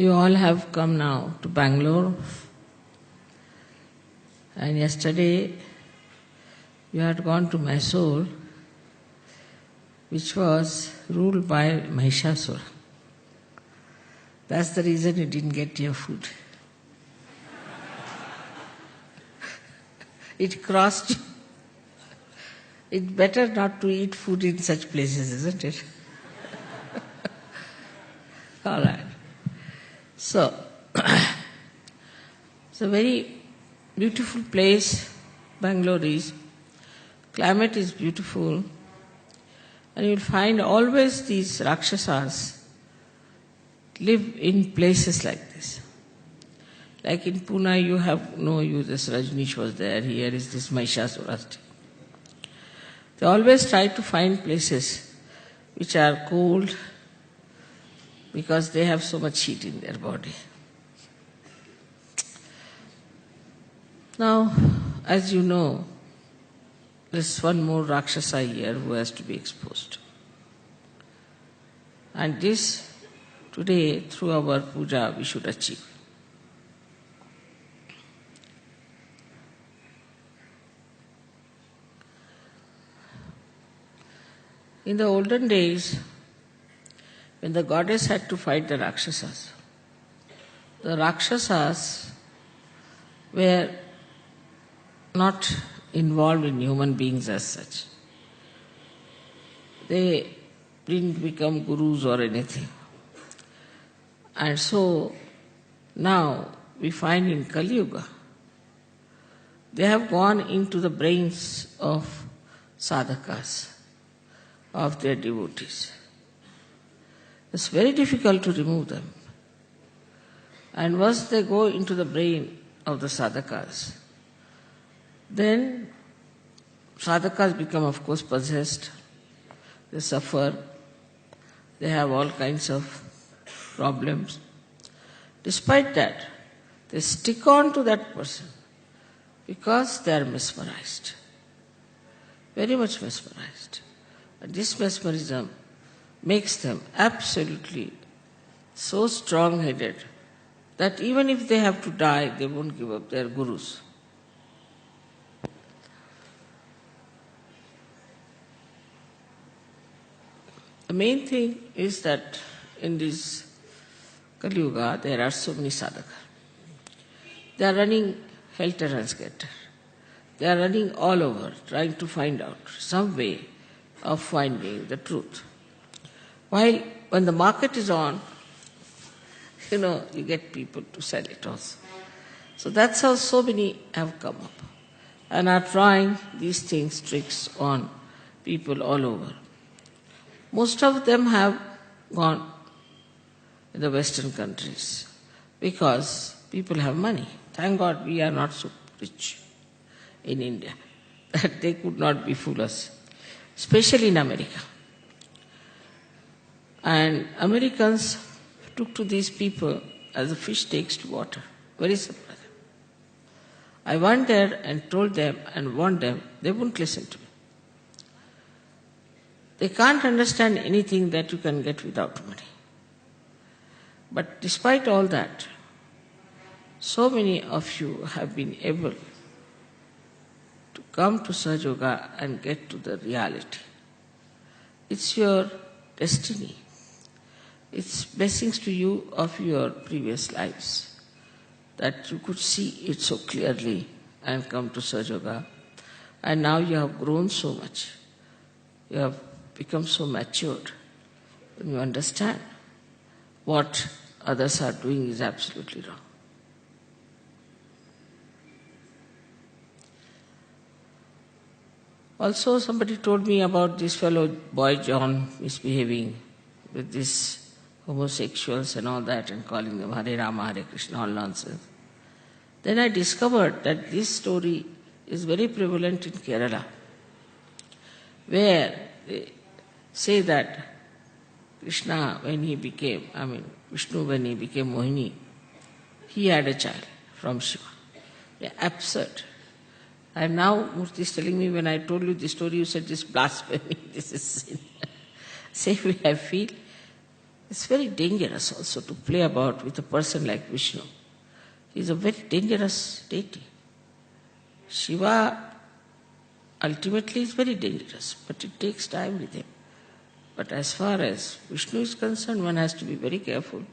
You all have come now to Bangalore, and yesterday you had gone to Mysore, which was ruled by Mahishasura. That's the reason you didn't get your food. It crossed you. It's better not to eat food in such places, isn't it? All right. So, it's a very beautiful place, Bangalore is. Climate is beautiful. And you'll find always these Rakshasas live in places like this. Like in Pune, you have this Rajneesh was there, here is this Mahishasura. They always try to find places which are cold because they have so much heat in their body. Now, as you know, there's one more Rakshasa here who has to be exposed. And this, today, through our puja, we should achieve. In the olden days, when the goddess had to fight the Rakshasas were not involved in human beings as such. They didn't become gurus or anything. And so now we find in Kali Yuga, they have gone into the brains of sadhakas, of their devotees. It's very difficult to remove them. And once they go into the brain of the sadhakas, then sadhakas become, of course, possessed. They suffer. They have all kinds of problems. Despite that, they stick on to that person because they are mesmerized. Very much mesmerized. And this mesmerism makes them absolutely so strong-headed that even if they have to die, they won't give up their gurus. The main thing is that in this Kali Yuga, there are so many sadhakas. They are running helter and skelter. They are running all over, trying to find out some way of finding the truth. While when the market is on, you get people to sell it also. So that's how so many have come up and are trying these tricks on people all over. Most of them have gone in the Western countries because people have money. Thank God we are not so rich in India that they could not befool us, especially in America. And Americans took to these people as a fish takes to water. Very surprising. I went there and told them and warned them, they wouldn't listen to me. They can't understand anything that you can get without money. But despite all that, so many of you have been able to come to Sahaja Yoga and get to the reality. It's your destiny. It's blessings to you of your previous lives that you could see it so clearly and come to Sahaja Yoga. And now you have grown so much. You have become so matured. When you understand what others are doing is absolutely wrong. Also, somebody told me about this fellow boy John misbehaving with these homosexuals and all that and calling them Hare Rama, Hare Krishna, all nonsense. Then I discovered that this story is very prevalent in Kerala, where they say that Vishnu when he became Mohini, he had a child from Shiva. They're absurd. And now Murthy is telling me, when I told you this story, you said this blasphemy, this is sin. Say, I feel It's very dangerous also to play about with a person like Vishnu. He is a very dangerous deity. Shiva ultimately is very dangerous, but it takes time with him. But as far as Vishnu is concerned, one has to be very careful.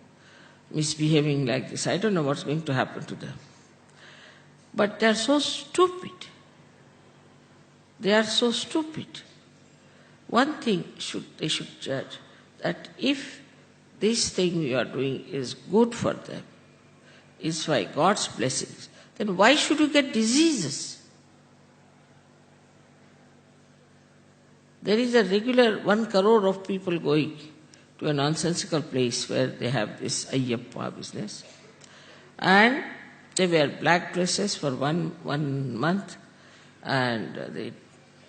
Misbehaving like this, I don't know what's going to happen to them. But they are so stupid. They are so stupid. One thing they should judge, that if this thing we are doing is good for them, is by God's blessings, then why should we get diseases? There is a regular 1 crore of people going to a nonsensical place where they have this Ayyappa business. And they wear black dresses for one month, and they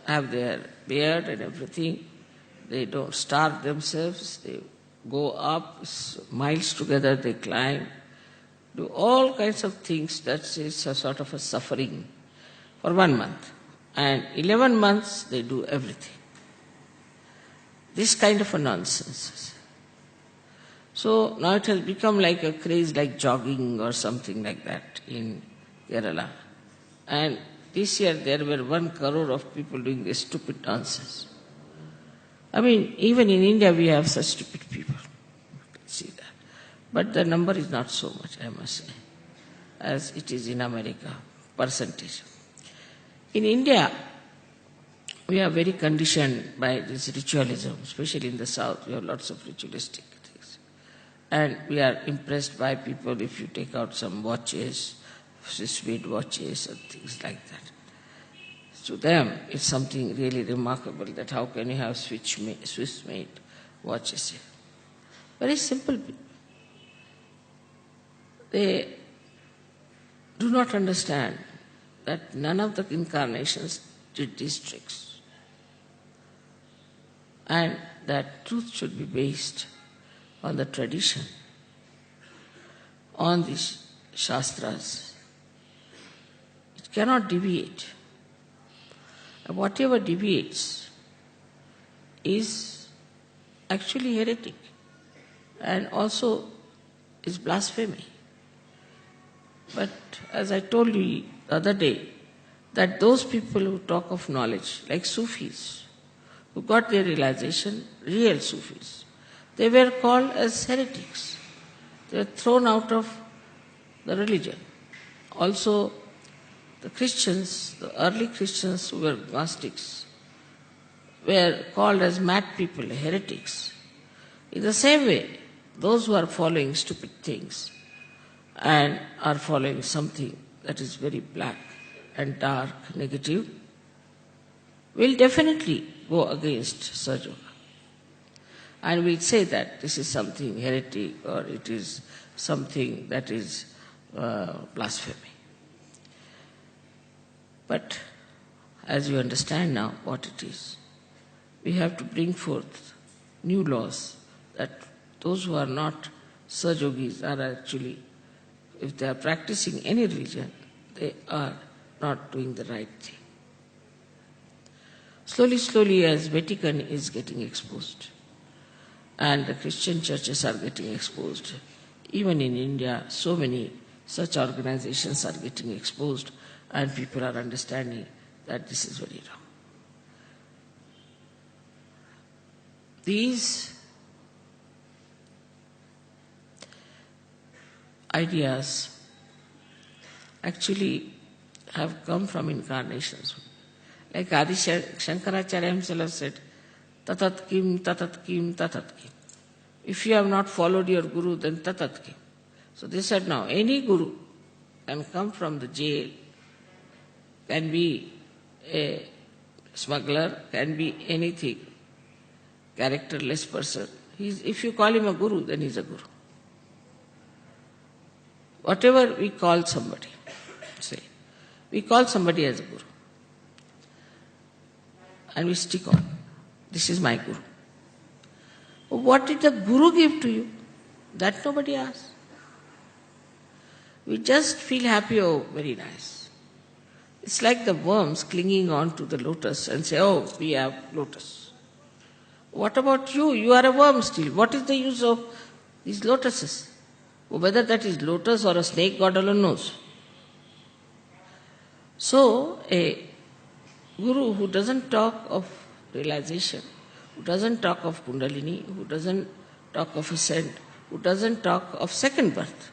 have their beard and everything. They don't starve themselves. They go up miles together, they climb, do all kinds of things. That is a sort of a suffering for 1 month. And 11 months they do everything. This kind of a nonsense. So now it has become like a craze like jogging or something like that in Kerala. And this year there were 1 crore of people doing this stupid nonsense. I mean, even in India we have such stupid people. See that. But the number is not so much, I must say, as it is in America, percentage. In India, we are very conditioned by this ritualism, especially in the South. We have lots of ritualistic things. And we are impressed by people if you take out some watches, Swiss-made watches and things like that. To them, it's something really remarkable that how can you have Swiss-made watches here. Very simple people. They do not understand that none of the incarnations did these tricks. And that truth should be based on the tradition, on these Shastras. It cannot deviate. And whatever deviates is actually heretic and also is blasphemy. But as I told you the other day, that those people who talk of knowledge, like Sufis, who got their realization, real Sufis, they were called as heretics. They were thrown out of the religion. Also, the Christians, the early Christians who were Gnostics, were called as mad people, heretics. In the same way, those who are following stupid things and are following something that is very black and dark, negative, will definitely go against Sahaja. And will say that this is something heretic or it is something that is blasphemy. But as you understand now what it is, we have to bring forth new laws that those who are not Sahajogis are actually, if they are practicing any religion, they are not doing the right thing. Slowly, slowly, as Vatican is getting exposed, and the Christian churches are getting exposed, even in India, so many such organizations are getting exposed, and people are understanding that this is very wrong. These ideas actually have come from incarnations. Like Adi Shankaracharya himself said, tatat kim, tatat kim, tatat kim. If you have not followed your guru, then tatat kim. So they said now, any guru can come from the jail, can be a smuggler, can be anything, characterless person. If you call him a guru, then he's a guru. Whatever we call somebody, say, we call somebody as a guru. And we stick on. This is my guru. What did the guru give to you? That nobody asks. We just feel happy, oh, very nice. It's like the worms clinging on to the lotus and say, oh, we have lotus. What about you? You are a worm still. What is the use of these lotuses? Whether that is lotus or a snake, God alone knows. So, a guru who doesn't talk of realization, who doesn't talk of Kundalini, who doesn't talk of ascent, who doesn't talk of second birth,